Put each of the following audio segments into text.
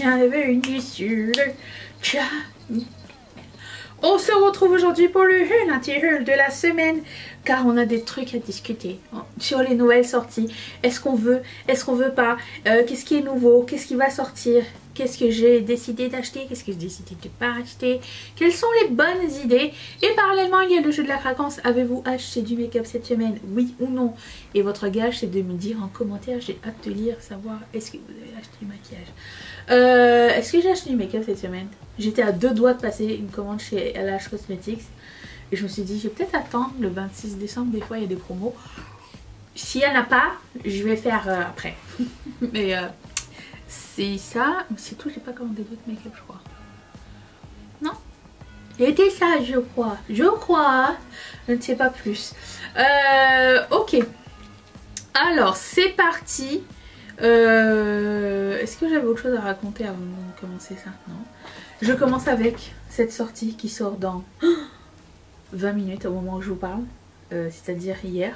bienvenue sur le chat. On se retrouve aujourd'hui pour le haul de la semaine car on a des trucs à discuter sur les nouvelles sorties. Est-ce qu'on veut pas, qu'est-ce qui est nouveau, qu'est-ce qui va sortir, qu'est-ce que j'ai décidé d'acheter, qu'est-ce que j'ai décidé de pas acheter, quelles sont les bonnes idées. Et parallèlement il y a le jeu de la fréquence. Avez-vous acheté du make-up cette semaine, oui ou non? Et votre gage c'est de me dire en commentaire, j'ai hâte de lire, savoir est-ce que vous avez acheté du maquillage. Est-ce que j'ai acheté du make-up cette semaine? J'étais à 2 doigts de passer une commande chez LH Cosmetics et je me suis dit je vais peut-être attendre le 26 décembre, des fois il y a des promos. S'il n'y en a pas, je vais faire après. Mais c'est ça, c'est tout, j'ai pas commandé d'autres make-up je crois. Non? C'était ça je crois, je ne sais pas plus. Ok, alors c'est parti. Est-ce que j'avais autre chose à raconter avant de commencer ça? Non. Je commence avec cette sortie qui sort dans 20 minutes au moment où je vous parle, c'est-à-dire hier.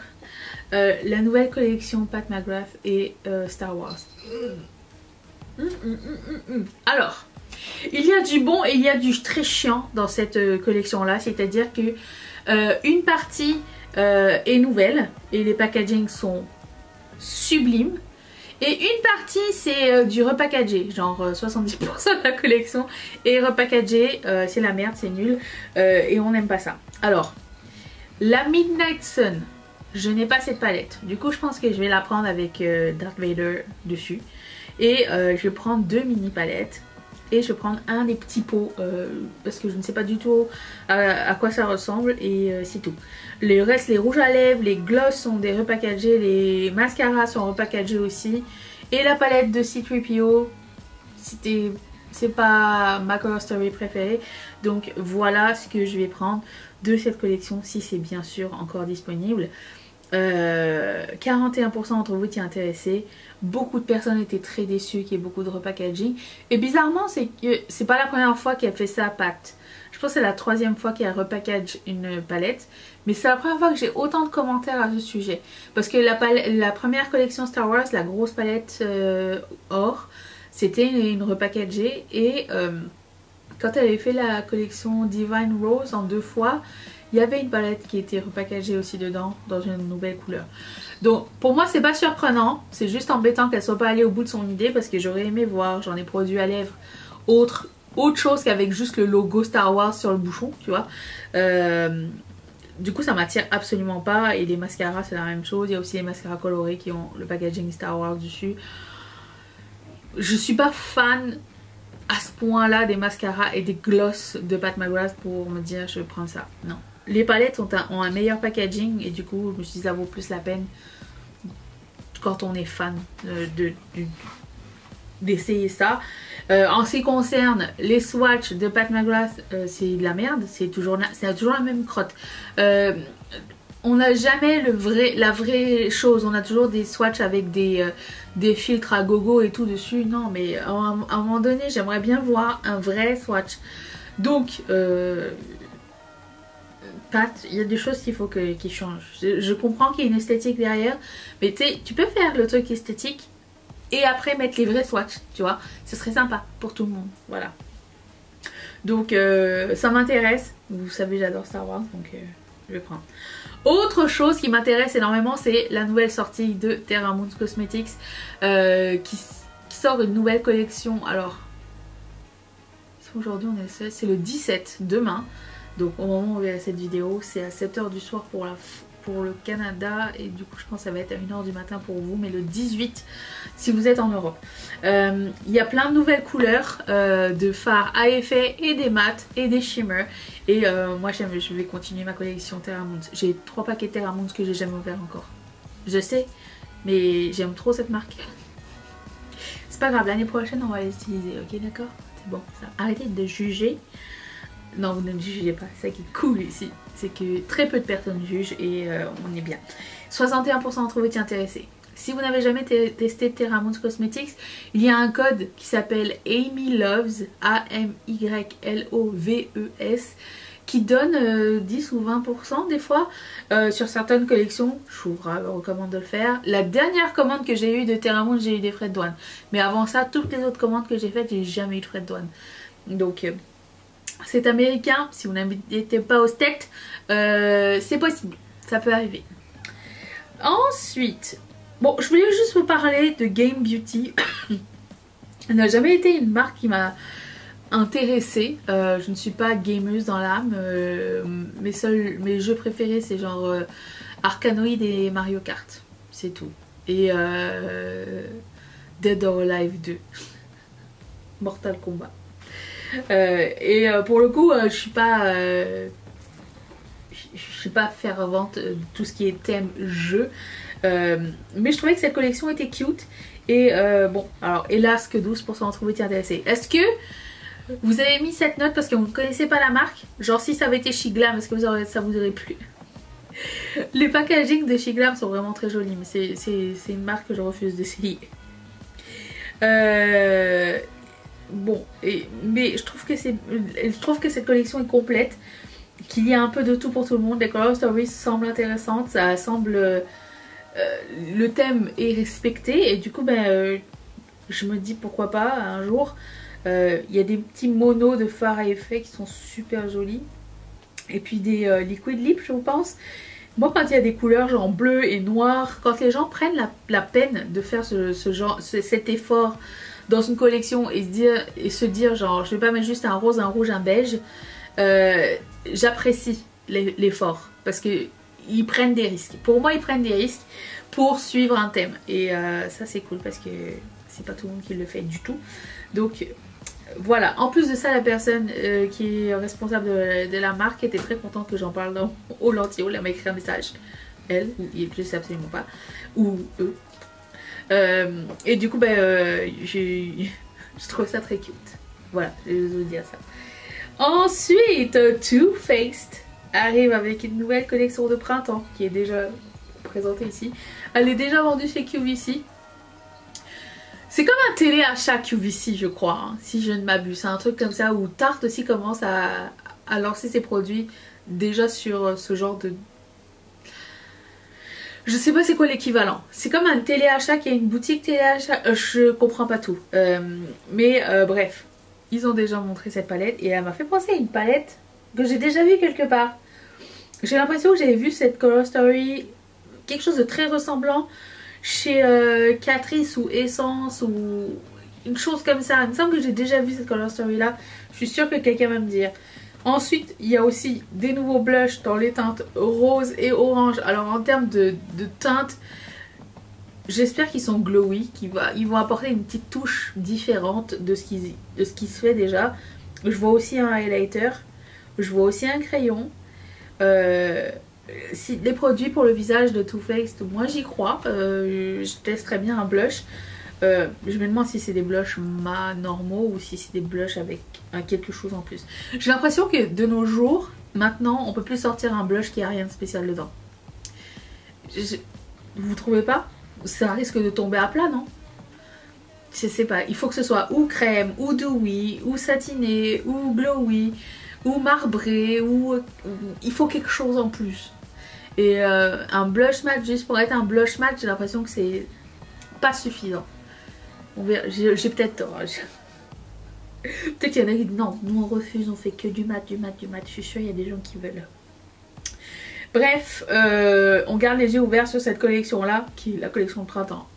La nouvelle collection Pat McGrath et Star Wars. Alors, il y a du bon et il y a du très chiant dans cette collection-là, c'est-à-dire que une partie est nouvelle et les packagings sont sublimes. Et une partie c'est du repackagé, genre 70% de la collection est repackagé, c'est la merde, c'est nul et on n'aime pas ça. Alors, la Midnight Sun, je n'ai pas cette palette, du coup je pense que je vais la prendre avec Darth Vader dessus. Et je vais prendre 2 mini palettes et je vais prendre un des petits pots parce que je ne sais pas du tout à quoi ça ressemble et c'est tout. Le reste, les rouges à lèvres, les gloss sont des repackagés, les mascaras sont repackagés aussi. Et la palette de C3PO, c'est pas ma Color Story préférée. Donc voilà ce que je vais prendre de cette collection si c'est bien sûr encore disponible. 41% d'entre vous étaient intéressés. Beaucoup de personnes étaient très déçues qu'il y ait beaucoup de repackaging. Et bizarrement, c'est pas la première fois qu'elle fait ça à Pat. Je pense que c'est la 3e fois qu'elle repackage une palette. Mais c'est la première fois que j'ai autant de commentaires à ce sujet. Parce que la première collection Star Wars, la grosse palette or, c'était une repackagée. Et quand elle avait fait la collection Divine Rose en 2 fois, il y avait une palette qui était repackagée aussi dedans, dans une nouvelle couleur. Donc pour moi c'est pas surprenant, c'est juste embêtant qu'elle soit pas allée au bout de son idée parce que j'aurais aimé voir, j'en ai produit à lèvres autre chose qu'avec juste le logo Star Wars sur le bouchon, tu vois. Du coup ça m'attire absolument pas. Et les mascaras c'est la même chose, il y a aussi les mascaras colorés qui ont le packaging Star Wars dessus. Je suis pas fan à ce point là des mascaras et des gloss de Pat McGrath pour me dire je vais prendre ça, non. Les palettes ont un meilleur packaging et du coup je me suis dit ça vaut plus la peine quand on est fan d'essayer ça. En ce qui concerne les swatchs de Pat McGrath, c'est de la merde, c'est toujours la même crotte. On n'a jamais la vraie chose, on a toujours des swatchs avec des filtres à gogo et tout dessus. Non mais à un moment donné j'aimerais bien voir un vrai swatch. Donc Pat, il y a des choses qu'il faut qu'ils changent. Je comprends qu'il y a une esthétique derrière, mais tu sais, tu peux faire le truc esthétique et après mettre les vrais swatchs, tu vois. Ce serait sympa pour tout le monde, voilà. Donc ça m'intéresse. Vous savez j'adore Star Wars, donc je vais prendre. Autre chose qui m'intéresse énormément, c'est la nouvelle sortie de Terra Moons Cosmetics qui sort une nouvelle collection. Alors, aujourd'hui on est c'est le 17, demain. Donc au moment où vous verrez cette vidéo, c'est à 7 h du soir pour le Canada. Et du coup je pense que ça va être à 1 h du matin pour vous. Mais le 18 si vous êtes en Europe. Il y a plein de nouvelles couleurs de fards à effet et des mats et des shimmers. Et moi je vais continuer ma collection Terra Moons. J'ai 3 paquets Terra Moons que j'ai jamais ouvert encore. Je sais, mais j'aime trop cette marque. C'est pas grave, l'année prochaine on va les utiliser, ok d'accord? C'est bon ça. Arrêtez de juger. Non, vous ne me jugez pas, c'est ça qui est cool ici. C'est que très peu de personnes jugent et on est bien. 61% d'entre vous étaient intéressés. Si vous n'avez jamais testé Terra Moons Cosmetics, il y a un code qui s'appelle Amy Loves, AMYLOVES, qui donne 10 ou 20% des fois sur certaines collections. Je vous recommande de le faire. La dernière commande que j'ai eue de Terramoon, j'ai eu des frais de douane. Mais avant ça, toutes les autres commandes que j'ai faites, j'ai jamais eu de frais de douane. Donc c'est américain. Si vous n'habitez pas aux States, c'est possible. Ça peut arriver. Ensuite, bon, je voulais juste vous parler de Game Beauty. Elle n'a jamais été une marque qui m'a intéressée. Je ne suis pas gameuse dans l'âme. Mes jeux préférés, c'est genre Arkanoid et Mario Kart. C'est tout. Et Dead or Alive 2. Mortal Kombat. Pour le coup, je suis pas fervente de tout ce qui est thème jeu. Mais je trouvais que cette collection était cute. Et bon, alors hélas que 12% d'entre vous étaient intéressés. Est-ce que vous avez mis cette note parce que vous ne connaissez pas la marque? Genre si ça avait été Shiglam, est-ce que ça vous aurait plu? Les packaging de Shiglam sont vraiment très jolis, mais c'est une marque que je refuse d'essayer. Bon, mais je trouve que cette collection est complète, qu'il y a un peu de tout pour tout le monde. Les color stories semblent intéressantes, ça semble le thème est respecté et du coup je me dis pourquoi pas un jour. Il y a des petits monos de fard à effet qui sont super jolis et puis des liquid lip, je pense. Moi, quand il y a des couleurs genre bleu et noir, quand les gens prennent la peine de faire cet effort dans une collection et se dire genre je vais pas mettre juste un rose, un rouge, un beige, j'apprécie l'effort parce que ils prennent des risques. Pour moi, ils prennent des risques pour suivre un thème et ça c'est cool parce que c'est pas tout le monde qui le fait du tout. Donc voilà, en plus de ça, la personne qui est responsable de la marque était très contente que j'en parle au lentillot. Elle m'a écrit un message, elle, ou il, je sais absolument pas, ou eux. Et du coup, je trouve ça très cute. Voilà, je vais vous dire ça. Ensuite, Too Faced arrive avec une nouvelle collection de printemps qui est déjà présentée ici. Elle est déjà vendue chez QVC. C'est comme un téléachat QVC, je crois, hein, si je ne m'abuse. C'est un truc comme ça où Tarte aussi commence à lancer ses produits déjà sur ce genre de... Je sais pas c'est quoi l'équivalent. C'est comme un téléachat qui a une boutique téléachat. Je comprends pas tout. Bref, ils ont déjà montré cette palette et elle m'a fait penser à une palette que j'ai déjà vue quelque part. J'ai l'impression que j'avais vu cette Color Story, quelque chose de très ressemblant chez Catrice ou Essence ou une chose comme ça. Il me semble que j'ai déjà vu cette Color Story là. Je suis sûre que quelqu'un va me dire. Ensuite, il y a aussi des nouveaux blushs dans les teintes rose et orange. Alors en termes de teintes, j'espère qu'ils sont glowy, ils vont apporter une petite touche différente de ce qui se fait déjà. Je vois aussi un highlighter, je vois aussi un crayon. Les produits pour le visage de Too Faced, moi j'y crois. Je testerais bien un blush. Je me demande si c'est des blushs normaux ou si c'est des blushs avec quelque chose en plus. J'ai l'impression que de nos jours, maintenant, on peut plus sortir un blush qui a rien de spécial dedans. Vous trouvez pas? Ça risque de tomber à plat, non? Je sais pas, il faut que ce soit ou crème, ou dewy, ou satiné, ou glowy, ou marbré, ou il faut quelque chose en plus. Et un blush matte juste pour être un blush matte, j'ai l'impression que c'est pas suffisant. J'ai peut-être tort. Peut-être qu'il y en a qui disent non, nous on refuse, on fait que du mat, du mat, du mat. Je suis sûre il y a des gens qui veulent. Bref, on garde les yeux ouverts sur cette collection là, qui est la collection de printemps.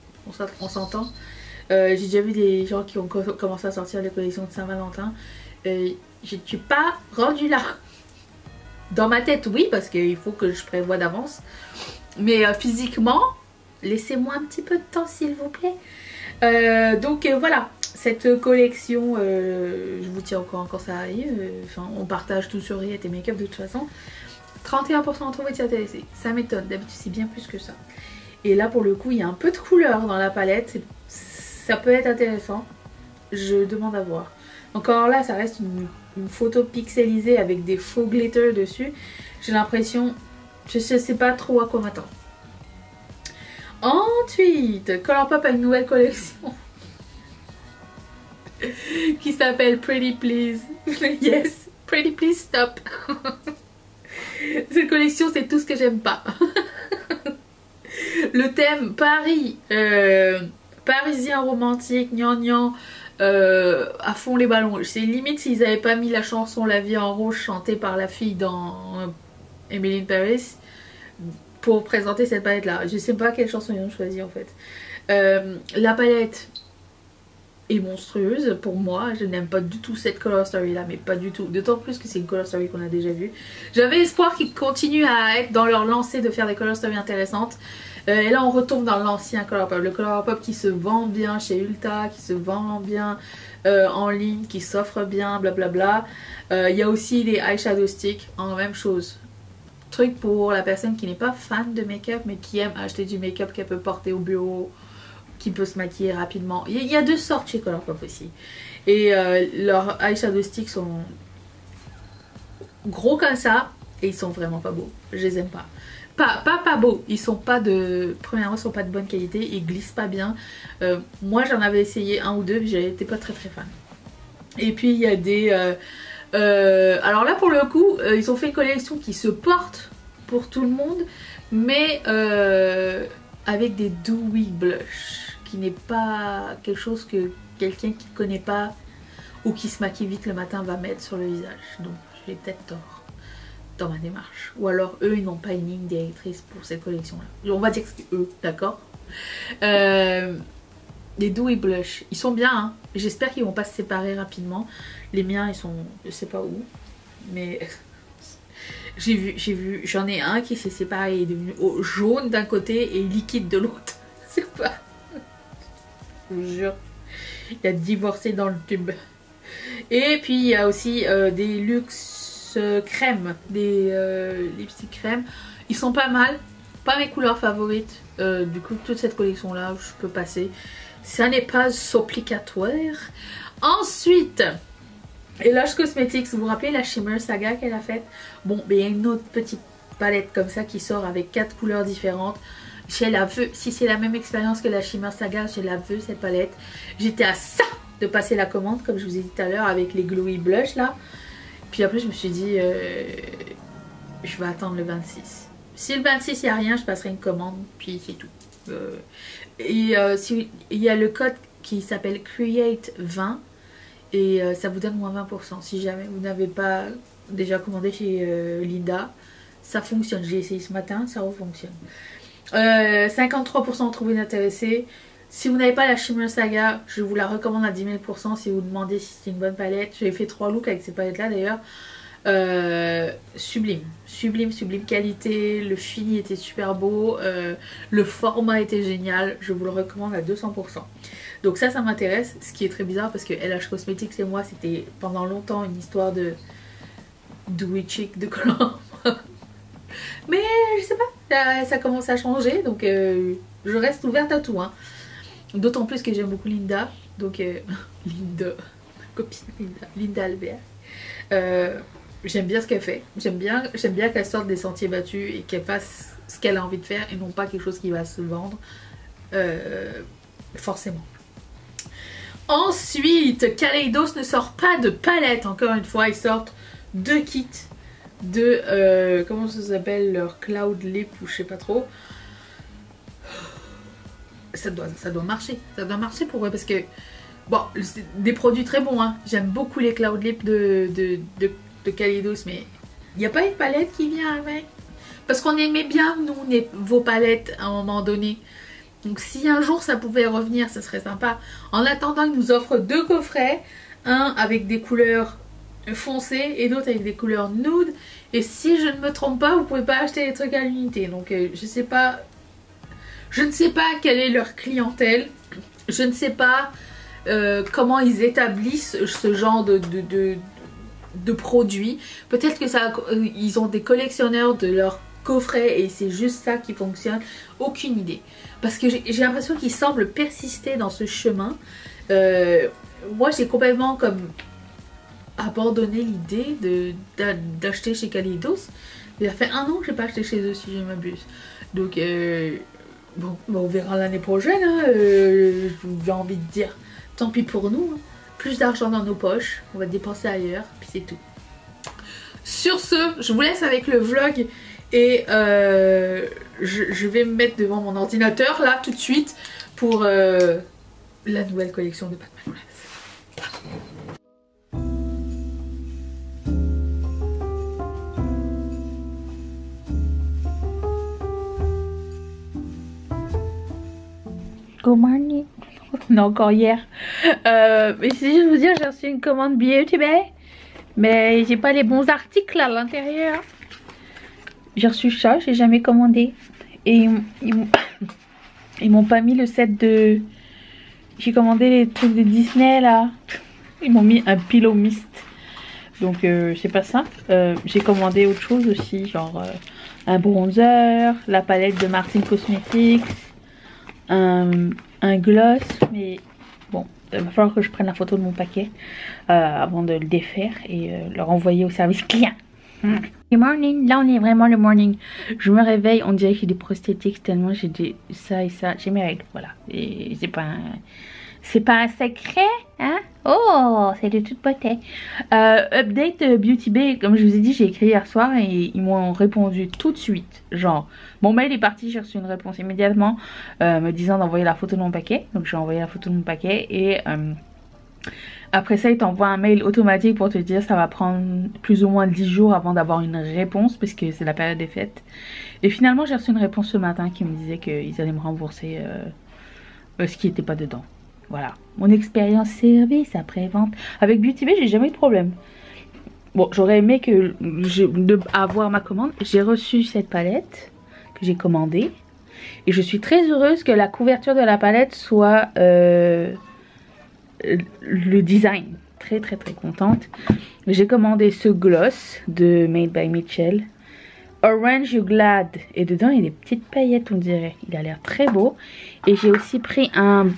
On s'entend. J'ai déjà vu des gens qui ont commencé à sortir les collections de Saint-Valentin. Je ne suis pas rendue là. Dans ma tête, oui, parce qu'il faut que je prévoie d'avance. Mais physiquement, laissez-moi un petit peu de temps s'il vous plaît. Voilà, cette collection, je vous tiens au courant quand ça arrive. On partage tout sur Riette et Make-up de toute façon. 31% d'entre vous étaient intéressés. Ça m'étonne, d'habitude c'est bien plus que ça. Et là pour le coup, il y a un peu de couleur dans la palette. Ça peut être intéressant. Je demande à voir. Encore là, ça reste une photo pixelisée avec des faux glitters dessus. J'ai l'impression, je sais pas trop à quoi m'attendre. Ensuite, Colourpop a une nouvelle collection qui s'appelle Pretty Please. Yes, Pretty Please Stop. Cette collection, c'est tout ce que j'aime pas. Le thème Paris, parisien romantique, gnangnan, à fond les ballons. C'est limite s'ils avaient pas mis la chanson La vie en rose chantée par la fille dans Emily in Paris pour présenter cette palette là. Je sais pas quelle chanson ils ont choisi en fait. La palette est monstrueuse pour moi. Je n'aime pas du tout cette color story là, mais pas du tout. D'autant plus que c'est une color story qu'on a déjà vue. J'avais espoir qu'ils continuent à être dans leur lancée de faire des color stories intéressantes. Et là on retombe dans l'ancien Colourpop, le Colourpop qui se vend bien chez Ulta, qui se vend bien en ligne, qui s'offre bien, blablabla. Il y a aussi des eyeshadow sticks en même chose. Truc pour la personne qui n'est pas fan de make-up mais qui aime acheter du make-up qu'elle peut porter au bureau, qui peut se maquiller rapidement. Il y a deux sortes chez Colourpop aussi. Et leurs eyeshadow sticks sont gros comme ça et ils sont vraiment pas beaux. Je les aime pas. Pas beaux, ils sont pas de... Premièrement, ils sont pas de bonne qualité, ils glissent pas bien. Moi j'en avais essayé un ou deux, mais j'étais pas très fan. Et puis il y a des... alors là pour le coup, ils ont fait une collection qui se porte pour tout le monde, mais avec des dewy blush, qui n'est pas quelque chose que quelqu'un qui ne connaît pas ou qui se maquille vite le matin va mettre sur le visage. Donc j'ai peut-être tort dans ma démarche. Ou alors eux ils n'ont pas une ligne directrice pour cette collection là. On va dire que c'est eux, d'accord. Les dewy blush, ils sont bien hein. J'espère qu'ils vont pas se séparer rapidement. Les miens ils sont, je sais pas où, mais j'en ai un qui s'est séparé, il est devenu jaune d'un côté et liquide de l'autre. C'est pas, je vous jure, il a divorcé dans le tube. Et puis il y a aussi des luxe crème, des lipsticks crème. Ils sont pas mal, pas mes couleurs favorites. Du coup toute cette collection là je peux passer, ça n'est pas obligatoire. Ensuite et Lush Cosmetics, vous vous rappelez la Shimmer Saga qu'elle a faite? Bon, il y a une autre petite palette comme ça qui sort avec 4 couleurs différentes. Je la veux, si c'est la même expérience que la Shimmer Saga, je la veux cette palette. J'étais à ça de passer la commande comme je vous ai dit tout à l'heure avec les glowy blush là. Puis après je me suis dit je vais attendre le 26. Si le 26 il n'y a rien, je passerai une commande puis c'est tout. Il y a le code qui s'appelle Create 20 et ça vous donne moins 20% si jamais vous n'avez pas déjà commandé chez Linda. Ça fonctionne, j'ai essayé ce matin, ça refonctionne. 53% ont trouvé intéressé. Si vous n'avez pas la Shimmer Saga, je vous la recommande à 10 000% si vous demandez si c'est une bonne palette. J'ai fait 3 looks avec ces palettes là d'ailleurs. Sublime, sublime, sublime qualité. Le fini était super beau. Le format était génial. Je vous le recommande à 200%. Donc ça m'intéresse. Ce qui est très bizarre parce que LH Cosmetics et moi c'était pendant longtemps une histoire de dewy chic de color. Mais je sais pas, ça commence à changer. Donc je reste ouverte à tout hein. D'autant plus que j'aime beaucoup Linda. Donc Linda, ma copine Linda Albert. J'aime bien ce qu'elle fait. J'aime bien qu'elle sorte des sentiers battus et qu'elle fasse ce qu'elle a envie de faire et non pas quelque chose qui va se vendre forcément. Ensuite, Kaleidos ne sort pas de palette. Encore une fois, ils sortent 2 kits de comment ça s'appelle, leur Cloud Lip ou je sais pas trop. Ça doit marcher. Ça doit marcher pour eux parce que bon, c'est des produits très bons hein. J'aime beaucoup les Cloud Lip de Kaleidos, mais il n'y a pas une palette qui vient avec. Parce qu'on aimait bien nous vos palettes à un moment donné. Donc si un jour ça pouvait revenir, ça serait sympa. En attendant, ils nous offrent 2 coffrets. Un avec des couleurs foncées et l'autre avec des couleurs nude. Et si je ne me trompe pas, vous pouvez pas acheter les trucs à l'unité. Donc je sais pas. Je ne sais pas quelle est leur clientèle. Je ne sais pas comment ils établissent ce genre de produits. Peut-être que ils ont des collectionneurs de leurs coffrets et c'est juste ça qui fonctionne. Aucune idée. Parce que j'ai l'impression qu'ils semblent persister dans ce chemin. Moi j'ai complètement comme abandonné l'idée d'acheter chez Kaleidos. Il a fait 1 an que j'ai pas acheté chez eux si je m'abuse. Donc bon, on verra l'année prochaine. Hein. J'ai envie de dire tant pis pour nous. Hein. Plus d'argent dans nos poches, on va dépenser ailleurs, puis c'est tout. Sur ce, je vous laisse avec le vlog et je vais me mettre devant mon ordinateur là tout de suite pour la nouvelle collection de Pat McGrath. Good morning. Non, encore hier. Mais c'est juste vous dire, j'ai reçu une commande Beauty Bay. Mais j'ai pas les bons articles à l'intérieur. J'ai reçu ça, j'ai jamais commandé. Et ils m'ont pas mis le set de... J'ai commandé les trucs de Disney là. Ils m'ont mis un pillow mist. Donc c'est pas ça. J'ai commandé autre chose aussi, genre un bronzer, la palette de Martin Cosmetics, un gloss, mais bon, il va falloir que je prenne la photo de mon paquet avant de le défaire et le renvoyer au service client. Good morning, là on est vraiment le morning. Je me réveille, on dirait que j'ai des prosthétiques tellement j'ai des ça et ça, j'ai mes règles, voilà. Et c'est pas un secret, hein? Oh, c'est de toute beauté. Update Beauty Bay, comme je vous ai dit, j'ai écrit hier soir et ils m'ont répondu tout de suite. Genre, mon mail est parti, j'ai reçu une réponse immédiatement me disant d'envoyer la photo de mon paquet. Donc j'ai envoyé la photo de mon paquet et après ça, ils t'envoient un mail automatique pour te dire ça va prendre plus ou moins 10 jours avant d'avoir une réponse parce que c'est la période des fêtes. Et finalement, j'ai reçu une réponse ce matin qui me disait qu'ils allaient me rembourser ce qui n'était pas dedans. Voilà, mon expérience service après-vente. Avec Beauty Bay, j'ai jamais eu de problème. Bon, j'aurais aimé avoir ma commande. J'ai reçu cette palette que j'ai commandée. Et je suis très heureuse que la couverture de la palette soit le design. Très très très contente. J'ai commandé ce gloss de Made by Mitchell. Orange You Glad. Et dedans il y a des petites paillettes on dirait. Il a l'air très beau. Et j'ai aussi pris un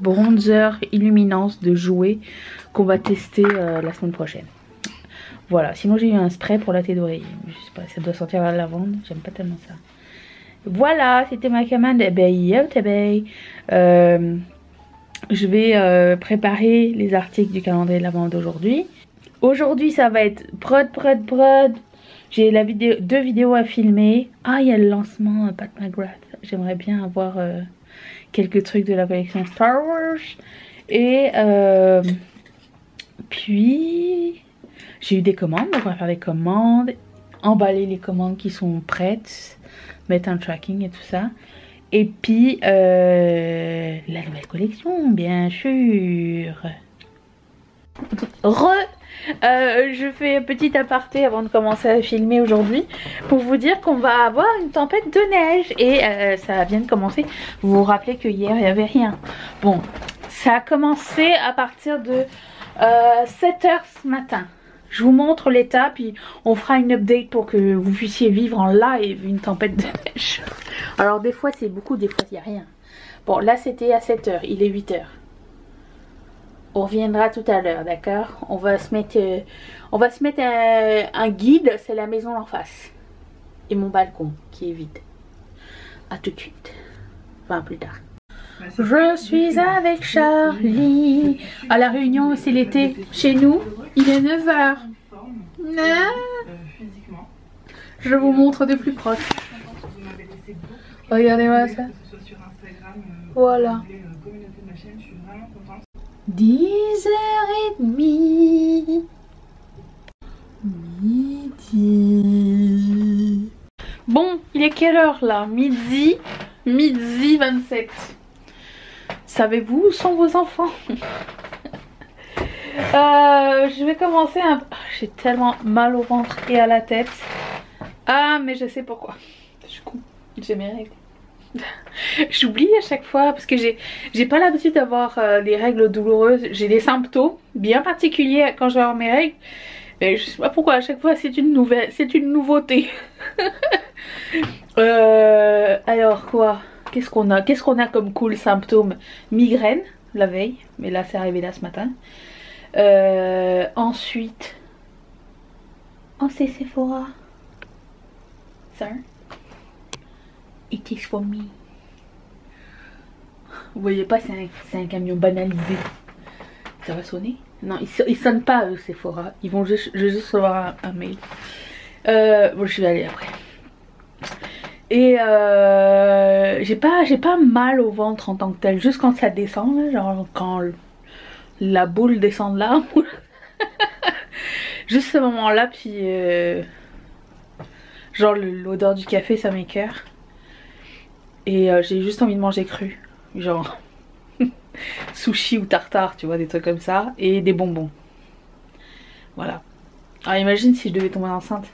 bronzer illuminance de Jouer qu'on va tester la semaine prochaine. Voilà. Sinon j'ai eu un spray pour la tête d'oreiller. Je sais pas, ça doit sentir la lavande. J'aime pas tellement ça. Voilà, c'était ma commande. Je vais préparer les articles du calendrier de l'avant d'aujourd'hui. Aujourd'hui ça va être prod. J'ai deux vidéos à filmer. Ah, il y a le lancement Pat McGrath. J'aimerais bien avoir quelques trucs de la collection Star Wars. Et puis j'ai eu des commandes. Donc on va faire des commandes. Emballer les commandes qui sont prêtes. Mettre un tracking et tout ça. Et puis la nouvelle collection, bien sûr. Je fais un petit aparté avant de commencer à filmer aujourd'hui pour vous dire qu'on va avoir une tempête de neige et ça vient de commencer. Vous vous rappelez que hier il n'y avait rien. Bon, ça a commencé à partir de 7 h ce matin. Je vous montre l'état puis on fera une update pour que vous puissiez vivre en live une tempête de neige. Alors des fois c'est beaucoup, des fois il n'y a rien. Bon là c'était à 7 h, il est 8 h. On reviendra tout à l'heure, d'accord? On va se mettre un guide, c'est la maison en face. Et mon balcon qui est vide. A tout de suite. Enfin plus tard. Je suis avec Charlie. À la Réunion, c'est l'été. Chez nous, il est 9 h. Je vous montre de plus proche. Regardez-moi ça. Voilà. 10h30. Midi. Bon, il est quelle heure là? Midi 27. Savez-vous où sont vos enfants? Je vais commencer un... J'ai tellement mal au ventre et à la tête. Ah, mais je sais pourquoi. Je suis con. J'ai mes règles. J'oublie à chaque fois parce que j'ai pas l'habitude d'avoir des règles douloureuses. J'ai des symptômes bien particuliers quand je vais avoir mes règles. Mais je sais pas pourquoi à chaque fois c'est une nouveauté. Alors quoi? Qu'est-ce qu'on a comme cool symptômes? Migraine la veille, mais là c'est arrivé là ce matin. Ensuite, c'est Sephora. Sir, it is for me. Vous voyez pas, c'est un camion banalisé. Ça va sonner? Non, ils sonnent pas eux, Sephora. Ils vont juste, je vais juste recevoir un mail. Bon, je vais aller après. Et j'ai pas mal au ventre en tant que tel. Juste quand ça descend, là, genre quand la boule descend de là. Juste ce moment-là, puis genre l'odeur du café, ça m'écoeure. Et j'ai juste envie de manger cru. Genre sushi ou tartare, tu vois, des trucs comme ça. Et des bonbons. Voilà. Alors imagine si je devais tomber enceinte.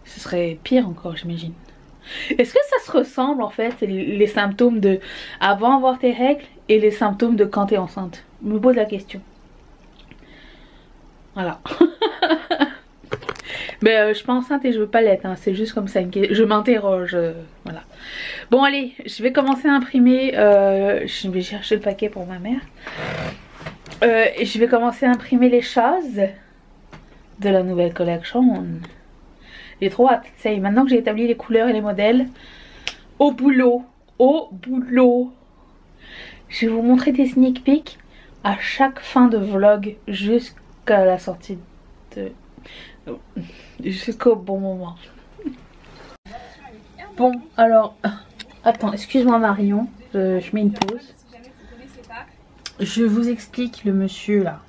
Ce serait pire encore, j'imagine. Est-ce que ça se ressemble en fait, les symptômes de avant avoir tes règles et les symptômes de quand t'es enceinte? Je me pose la question. Voilà. Mais je suis pas enceinte et je veux pas l'être, hein. C'est juste comme ça, je m'interroge, voilà. Bon allez, je vais commencer à imprimer, je vais chercher le paquet pour ma mère. Et je vais commencer à imprimer les choses de la nouvelle collection. J'ai trop hâte, ça y est, maintenant que j'ai établi les couleurs et les modèles, au boulot, au boulot. Je vais vous montrer des sneak peeks à chaque fin de vlog jusqu'à la sortie de... jusqu'au bon moment. Bon, alors... Attends, excuse-moi Marion, je mets une pause. Je vous explique le monsieur là.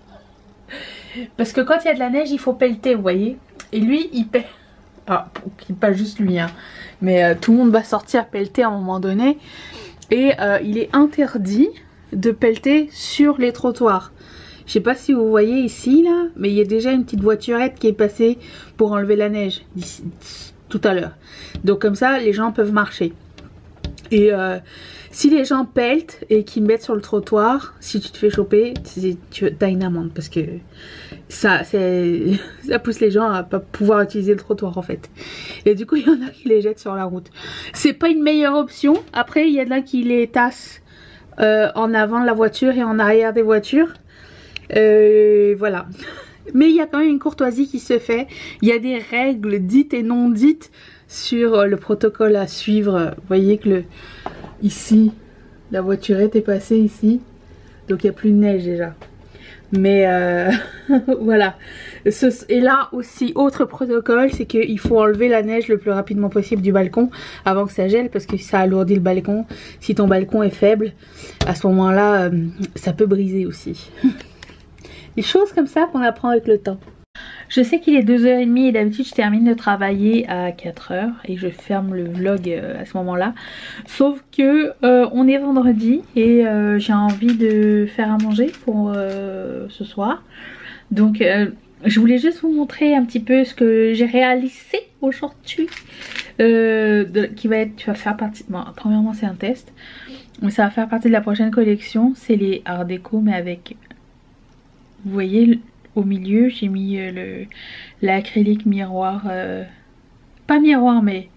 Parce que quand il y a de la neige, il faut pelleter, vous voyez. Et lui, il pèle... Ah, pas juste lui, hein. Mais tout le monde va sortir pelleter à un moment donné. Et il est interdit de pelleter sur les trottoirs. Je sais pas si vous voyez ici là, mais il y a déjà une petite voiturette qui est passée pour enlever la neige tout à l'heure. Donc comme ça, les gens peuvent marcher. Et si les gens pelletent et qu'ils mettent sur le trottoir, si tu te fais choper, tu as une amende parce que ça pousse les gens à pas pouvoir utiliser le trottoir en fait. Et du coup, il y en a qui les jettent sur la route. C'est pas une meilleure option. Après, il y en a qui les tassent en avant de la voiture et en arrière des voitures. Voilà. Mais il y a quand même une courtoisie qui se fait. Il y a des règles dites et non dites sur le protocole à suivre. Vous voyez que ici, la voiturette est passée ici. Donc il n'y a plus de neige déjà. Mais voilà. Et là aussi, autre protocole, c'est qu'il faut enlever la neige le plus rapidement possible du balcon avant que ça gèle parce que ça alourdit le balcon. Si ton balcon est faible, à ce moment-là, ça peut briser aussi. Des choses comme ça qu'on apprend avec le temps. Je sais qu'il est 2h30 et d'habitude je termine de travailler à 4h et je ferme le vlog à ce moment-là. Sauf que on est vendredi et j'ai envie de faire à manger pour ce soir. Donc je voulais juste vous montrer un petit peu ce que j'ai réalisé aujourd'hui. Qui va faire partie... Bon, premièrement c'est un test. Mais ça va faire partie de la prochaine collection. C'est les art déco mais avec... Vous voyez... Au milieu, j'ai mis l'acrylique miroir, pas miroir mais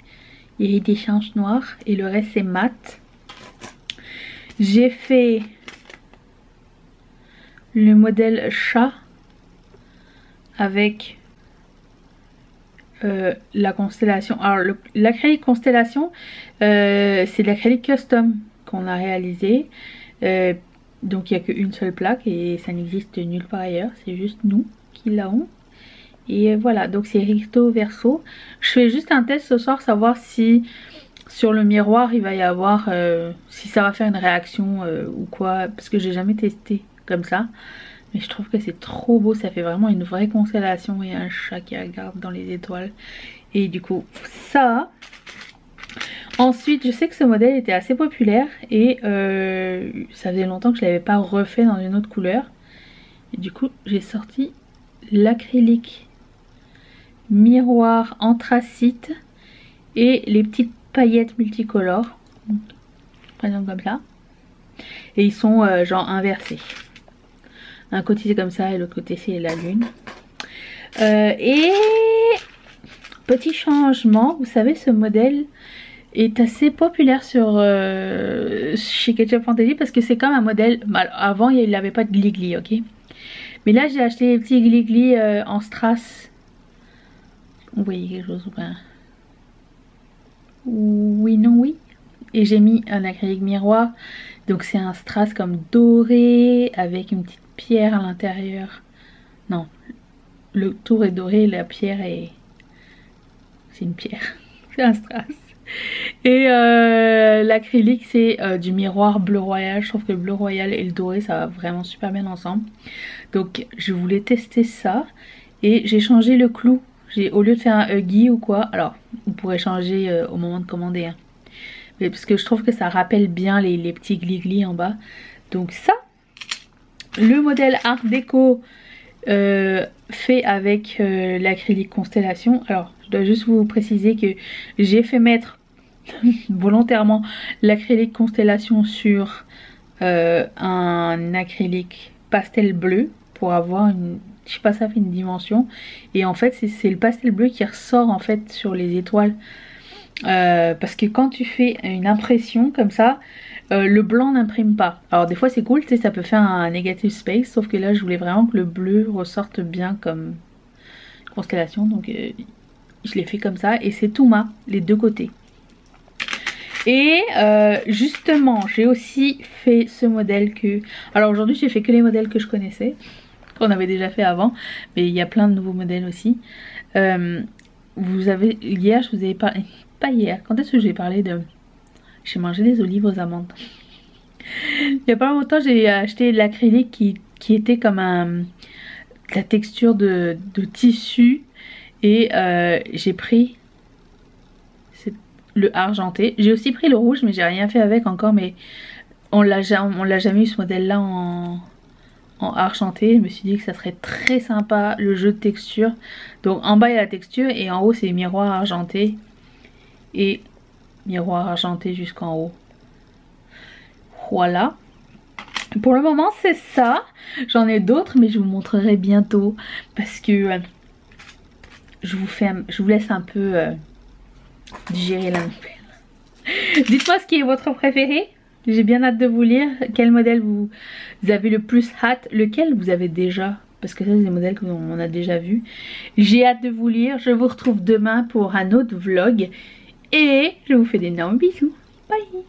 iridescence noir et le reste c'est mat. J'ai fait le modèle chat avec la constellation. Alors l'acrylique constellation, c'est de l'acrylique custom qu'on a réalisé. Donc il n'y a qu'une seule plaque et ça n'existe nulle part ailleurs, c'est juste nous qui l'avons. Et voilà, donc c'est recto verso. Je fais juste un test ce soir, savoir si sur le miroir il va y avoir, si ça va faire une réaction ou quoi. Parce que j'ai jamais testé comme ça. Mais je trouve que c'est trop beau, ça fait vraiment une vraie constellation et un chat qui regarde dans les étoiles. Et du coup ça... Ensuite, je sais que ce modèle était assez populaire et ça faisait longtemps que je ne l'avais pas refait dans une autre couleur. Et du coup, j'ai sorti l'acrylique miroir anthracite et les petites paillettes multicolores. Par exemple comme ça. Et ils sont genre inversés. Un côté c'est comme ça et l'autre côté c'est la lune. Et petit changement, vous savez ce modèle est assez populaire sur chez Ketchup Fantasy parce que c'est comme un modèle... Avant il n'avait pas de glis-glis, ok. Mais là j'ai acheté les petits glis-glis en strass. Vous voyez quelque chose ou pas? Oui, non, oui. Et j'ai mis un acrylique miroir. Donc c'est un strass comme doré avec une petite pierre à l'intérieur. Non, le tour est doré, la pierre est... C'est une pierre, c'est un strass. Et l'acrylique c'est du miroir bleu royal. Je trouve que le bleu royal et le doré ça va vraiment super bien ensemble. Donc je voulais tester ça. Et j'ai changé le clou. Au lieu de faire un huggy ou quoi, alors vous pourrez changer au moment de commander. Hein. Mais parce que je trouve que ça rappelle bien les petits glis-glis en bas. Donc ça, le modèle Art Déco fait avec l'acrylique Constellation. Alors je dois juste vous préciser que j'ai fait mettre volontairement l'acrylique Constellation sur un acrylique pastel bleu pour avoir une, je sais pas, ça fait une dimension. Et en fait c'est le pastel bleu qui ressort en fait sur les étoiles parce que quand tu fais une impression comme ça, le blanc n'imprime pas. Alors des fois c'est cool, tu sais, ça peut faire un negative space, sauf que là je voulais vraiment que le bleu ressorte bien comme Constellation, donc je l'ai fait comme ça et c'est tout mat, les deux côtés. Et justement j'ai aussi fait ce modèle que... Alors aujourd'hui j'ai fait que les modèles que je connaissais, qu'on avait déjà fait avant, mais il y a plein de nouveaux modèles aussi. Vous avez... Hier je vous avais parlé... Pas hier, quand est-ce que j'ai parlé de... J'ai mangé des olives aux amandes. Il y a pas longtemps j'ai acheté de l'acrylique qui était comme la texture de tissu. Et j'ai pris le argenté. J'ai aussi pris le rouge mais j'ai rien fait avec encore. Mais on l'a jamais eu ce modèle là en argenté. Je me suis dit que ça serait très sympa le jeu de texture. Donc en bas il y a la texture et en haut c'est miroir argenté. Et miroir argenté jusqu'en haut. Voilà. Pour le moment c'est ça. J'en ai d'autres mais je vous montrerai bientôt. Parce que je vous laisse un peu digérer la nouvelle. Dites-moi ce qui est votre préféré. J'ai bien hâte de vous lire. Quel modèle vous avez le plus hâte. Lequel vous avez déjà. Parce que ça c'est des modèles qu'on a déjà vus. J'ai hâte de vous lire. Je vous retrouve demain pour un autre vlog. Et je vous fais d'énormes bisous. Bye.